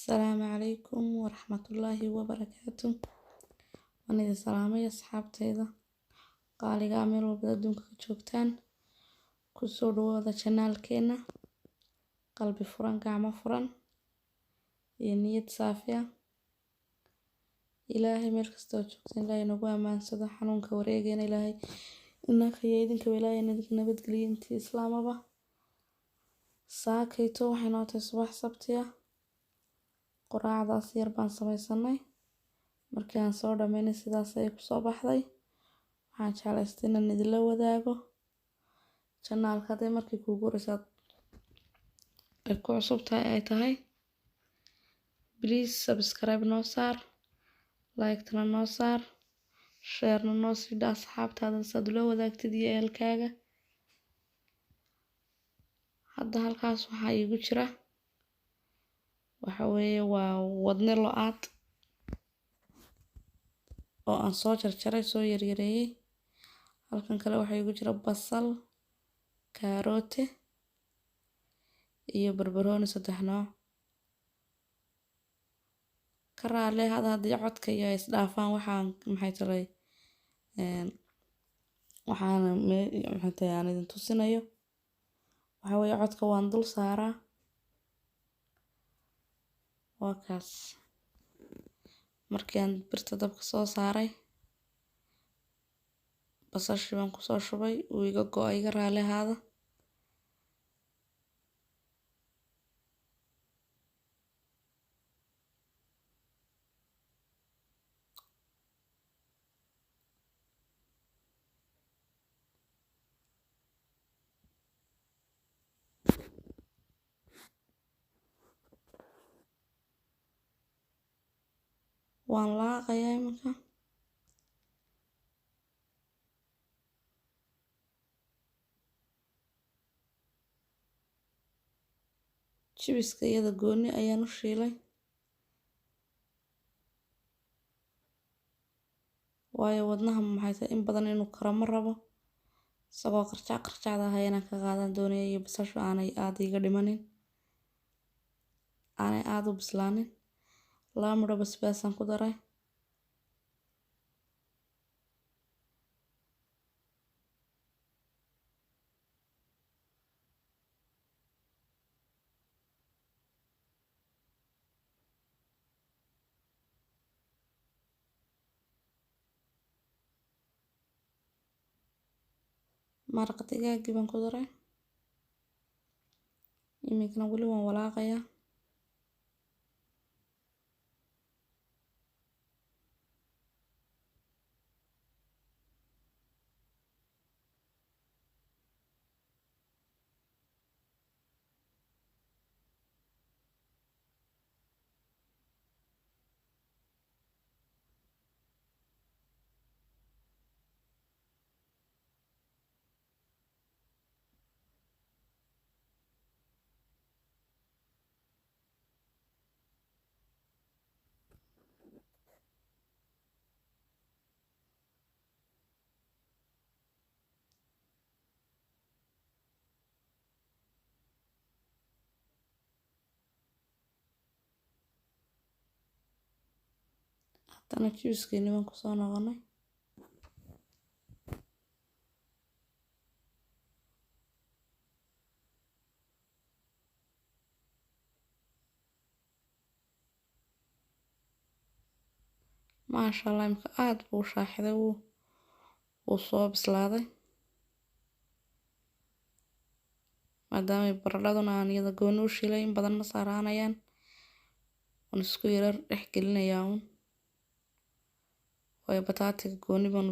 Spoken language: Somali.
السلام عليكم ورحمة الله وبركاته. وأنا إذا سلامي أصحابتي إذا قالي قامل وبدون كجوكتان كسر هذا شنال كينا قلبي فرن قاعمة فرن نية صافية إلهي مركز توجوكتين إلهي نقوى ما نسد حنون كوريجين إلهي إنك يدين كولاي إنك نبت قلينتي إسلام أبا ساكيتو حينات صباح سبتيا quraacdaas yar baan samaysanay markii aan soo dhameynay sidaas ay ku soo baxday waxaan jeclaystay inaan idinla wadaago channelka hadday markii kuugu horeysaad ay ku cusub tahay ay tahay please subscribe noo saar like-tana noo saar share-na noo sii dhaa asxaabtaada saad ula wadaagtid iyo ehelkaaga hadda halkaas waxaa iigu jira waxa weeye waa wadne lo-aad oo aan soo jarjaray soo yaryareeyay halkan kale waxaa iigu jira basal kaaroote iyo barbarooni 3 nooc ka raali haddii codka iyo is dhaafaan waxaan maxay tahay aan idin tusinayo waxa weeye codka waan dul saaraa wakaas markii aan birta dabka soo saaray basasha baan ku soo shubay uu iga go'ay iga raali ahaada waan laaqayaa iminka jibiska iyada gooni ayaan u shiilay waayo wadnaha maxay tahay in badan inuu karo ma rabo isagoo qarjacda ahayna ka qaadan doonaya iyo basashu aanay aad iga dhimanin aanay aad u bislaanin 2 midho basbaasaan ku daray maraq digaag baan ku daray iminkana weli waan walaaqayaa haddana jibiskeenii baan kusoo noqonay maasha allah imika aad buu shaaxiday wuu soo bislaaday maadaama baradhaduna aan iyada gooni u shiilay in badan ma saaraanayaan waan isku yarar dhex gelinayaa waayo bataatiga gooni baan